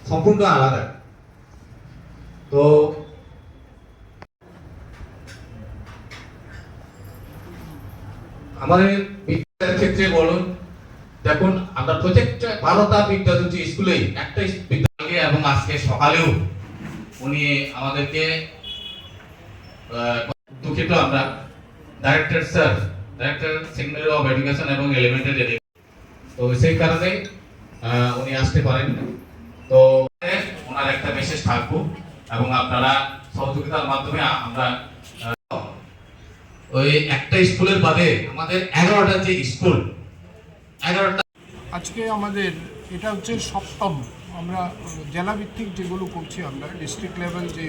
সম্পূর্ণ আলাদা। তো আমাদের বিদ্যালয়ের ক্ষেত্রে বলুন, দেখুন আমরা প্রত্যেকটা 12টা বিদ্যাজ্যোতি স্কুলেই একটা বিদ্যালয়ে এবং আজকে সকালেও উনি আমাদেরকে দুঃখিত, আমরা ডাইরেক্টর সেকেন্ডারি অফ এডুকেশন এবং এলিমেন্টারি, তো সেই কারণে উনি আসতে পারেন। তো ওনার একটা মেসেজ থাকবো এবং আপনারা সহযোগিতার মাধ্যমে আমরা ওই একটা স্কুলের বাদে আমাদের 11টা যে স্কুল, 11টা আজকে আমাদের এটা হচ্ছে সপ্তম। আমরা জেলাভিত্তিক যেগুলো করছি, আমরা ডিস্ট্রিক্ট লেভেল যে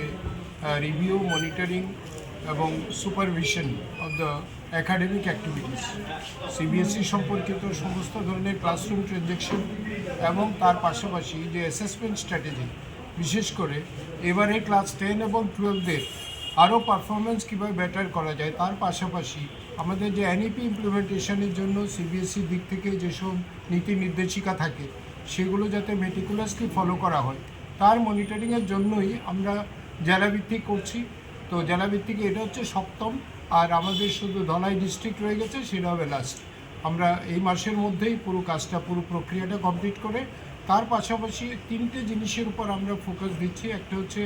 রিভিউ, মনিটরিং এবং supervision of the academic activities, CBSE সম্পর্কিত সমস্ত ধরনের ক্লাসরুম ট্রানজ্যাকশন এবং তার পাশাপাশি যে অ্যাসেসমেন্ট স্ট্র্যাটেজি, বিশেষ করে এবারে ক্লাস 10 এবং 12দের আরও পারফরমেন্স কীভাবে বেটার করা যায়, তার পাশাপাশি আমাদের যে এনইপি ইমপ্লিমেন্টেশনের জন্য সিবিএসইর দিক থেকে যেসব নীতি নির্দেশিকা থাকে সেগুলো যাতে মেটিকুলাসলি ফলো করা হয়, তার মনিটরিংয়ের জন্যই আমরা জেলাভিত্তিক করছি। তো জেলাভিত্তিক এটা হচ্ছে সপ্তম, আর আমাদের শুধু ধলাই ডিস্ট্রিক্ট রয়ে গেছে, সেটা হবে লাস্ট। আমরা এই মাসের মধ্যেই পুরো কাজটা, পুরো প্রক্রিয়াটা কমপ্লিট করে তার পাশাপাশি 3টে জিনিসের উপর আমরা ফোকাস দিচ্ছি। একটা হচ্ছে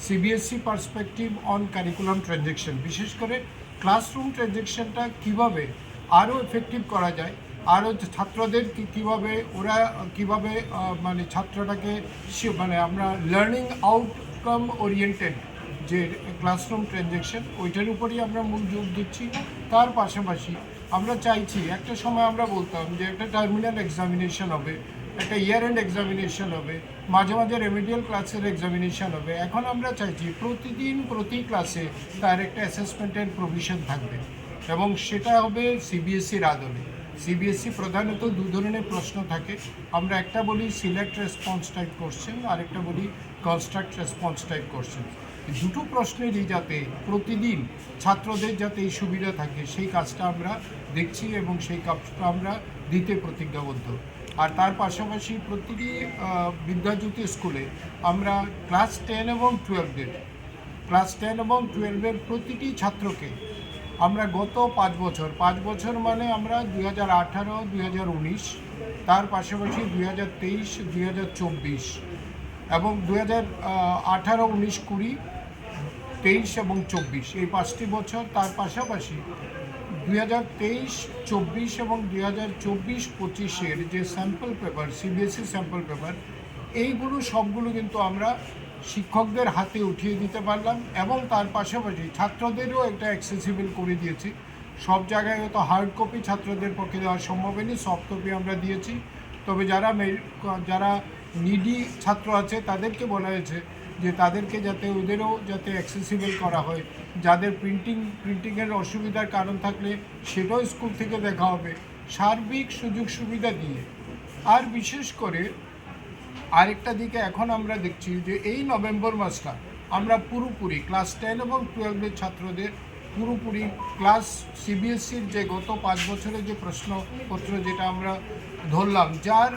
CBSE perspective on curriculum transaction, বিশেষ করে ক্লাসরুম ট্রানজ্যাকশনটা কীভাবে আরও এফেক্টিভ করা যায়, আরও ছাত্রদের কীভাবে ওরা কীভাবে মানে ছাত্রটাকে মানে আমরা লার্নিং আউটকাম ওরিয়েন্টেড যে ক্লাসরুম ট্রানজ্যাকশন, ওইটার উপরই আমরা মূল জোর দিচ্ছি। তার পাশাপাশি আমরা চাইছি, একটা সময় আমরা বলতাম যে একটা টার্মিনাল এক্সামিনেশন হবে, একটা ইয়ার এন্ড এক্সামিনেশন হবে, মাঝে মাঝে রেমিডিয়াল ক্লাসের এক্সামিনেশন হবে। এখন আমরা চাইছি প্রতিদিন প্রতি ক্লাসে তার একটা অ্যাসেসমেন্টের প্রভিশন থাকবে এবং সেটা হবে সিবিএসইর আদলে। সিবিএসই প্রধানত দু ধরনের প্রশ্ন থাকে, আমরা একটা বলি সিলেক্ট রেসপন্স টাইপ কোশ্চেন, আরেকটা বলি কনস্ট্রাক্ট রেসপন্স টাইপ কোশ্চেন। দুটো প্রশ্নেরই যাতে প্রতিদিন ছাত্রদের যাতে এই সুবিধা থাকে সেই কাজটা আমরা দেখছি এবং সেই কাজটা আমরা দিতে প্রতিজ্ঞাবদ্ধ। আর তার পাশাপাশি প্রতিটি বিদ্যাজ্যোতি স্কুলে আমরা ক্লাস 10 এবং 12-এর প্রতিটি ছাত্রকে আমরা গত 5 বছর মানে আমরা 2018, 2019, তার পাশাপাশি 2023, 2024 এবং 2018, 19, 20, 23 এবং 24 এই 5টি বছর, তার পাশাপাশি 2023, 24 এবং 2024-25-এর যে sample paper, CBSE sample paper, এইগুলো সবগুলো কিন্তু আমরা শিক্ষকদের হাতে উঠিয়ে দিতে পারলাম এবং তার পাশাপাশি ছাত্রদেরও একটা অ্যাক্সেসিবল করে দিয়েছি। সব জায়গায় হয়তো হার্ড কপি ছাত্রদের পক্ষে দেওয়া সম্ভব হয়নি, সফট কপি আমরা দিয়েছি। তবে যারা নিডি ছাত্র আছে তাদেরকে বলা হয়েছে যে তাদেরকে যাতে ওদেরও যাতে অ্যাক্সেসিবল করা হয়, যাদের প্রিন্টিংয়ের অসুবিধার কারণ থাকলে সেটাও স্কুল থেকে দেখা হবে, সার্বিক সুযোগ সুবিধা দিয়ে। আর বিশেষ করে আরেকটা দিকে এখন আমরা দেখছি যে এই নভেম্বর মাসটা আমরা পুরোপুরি ক্লাস 10 এবং 12-এর ছাত্রদের পুরোপুরি ক্লাস সিবিএসইর যে গত 5 বছরের যে প্রশ্নপত্র যেটা আমরা ধরলাম, যার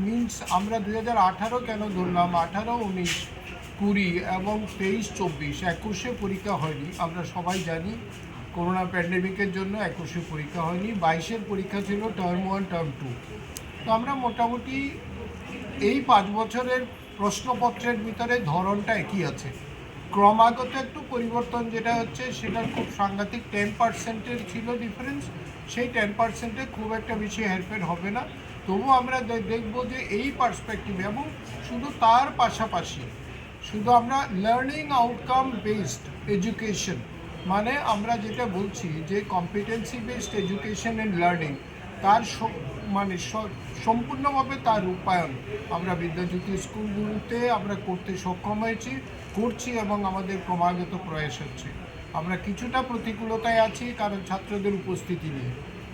মিনস আমরা 2018 কেন ধরলাম, 18, 19, 20 এবং 23, 24, 21-এ পরীক্ষা হয়নি। আমরা সবাই জানি করোনা প্যান্ডেমিকের জন্য 21-এ পরীক্ষা হয়নি, 22-এর পরীক্ষা ছিল টার্ম 1, টার্ম 2। তো আমরা মোটামুটি এই 5 বছরের প্রশ্নপত্রের ভিতরে ধরনটা একই আছে, ক্রমাগত একটু পরিবর্তন যেটা হচ্ছে সেটা খুব সাংঘাতিক 10%-এর ছিল ডিফারেন্স। সেই 10%-এ খুব একটা বেশি হেরফের হবে না। তবু আমরা দেখব যে এই পার্সপেক্টিভে এবং শুধু তার পাশাপাশি শুধু আমরা লার্নিং আউটকাম বেসড এডুকেশন, মানে আমরা যেটা বলছি যে competency based education and learning, তার মানে সম্পূর্ণভাবে তার রূপায়ণ আমরা বিদ্যাজ্যোতি স্কুলগুলোতে আমরা করতে সক্ষম হয়েছি, করছি এবং আমাদের ক্রমাগত প্রয়াস হচ্ছে। আমরা কিছুটা প্রতিকূলতায় আছি কারণ ছাত্রদের উপস্থিতি নিয়ে,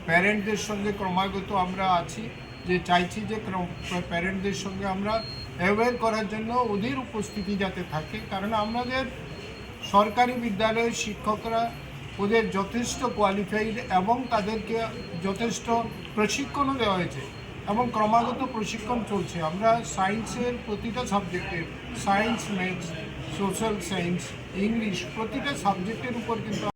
প্যারেন্টদের সঙ্গে ক্রমাগত আমরা আছি যে চাইছি যে প্যারেন্টদের সঙ্গে আমরা অ্যাওয়্যার করার জন্য ওদের উপস্থিতি যাতে থাকে, কারণ আমাদের সরকারি বিদ্যালয়ের শিক্ষকরা ওদের যথেষ্ট কোয়ালিফাইড এবং তাদেরকে যথেষ্ট প্রশিক্ষণও দেওয়া হয়েছে এবং ক্রমাগত প্রশিক্ষণ চলছে। আমরা সায়েন্সের প্রতিটা সাবজেক্টে, science, maths, social science, English, প্রতিটা সাবজেক্টের উপর কিন্তু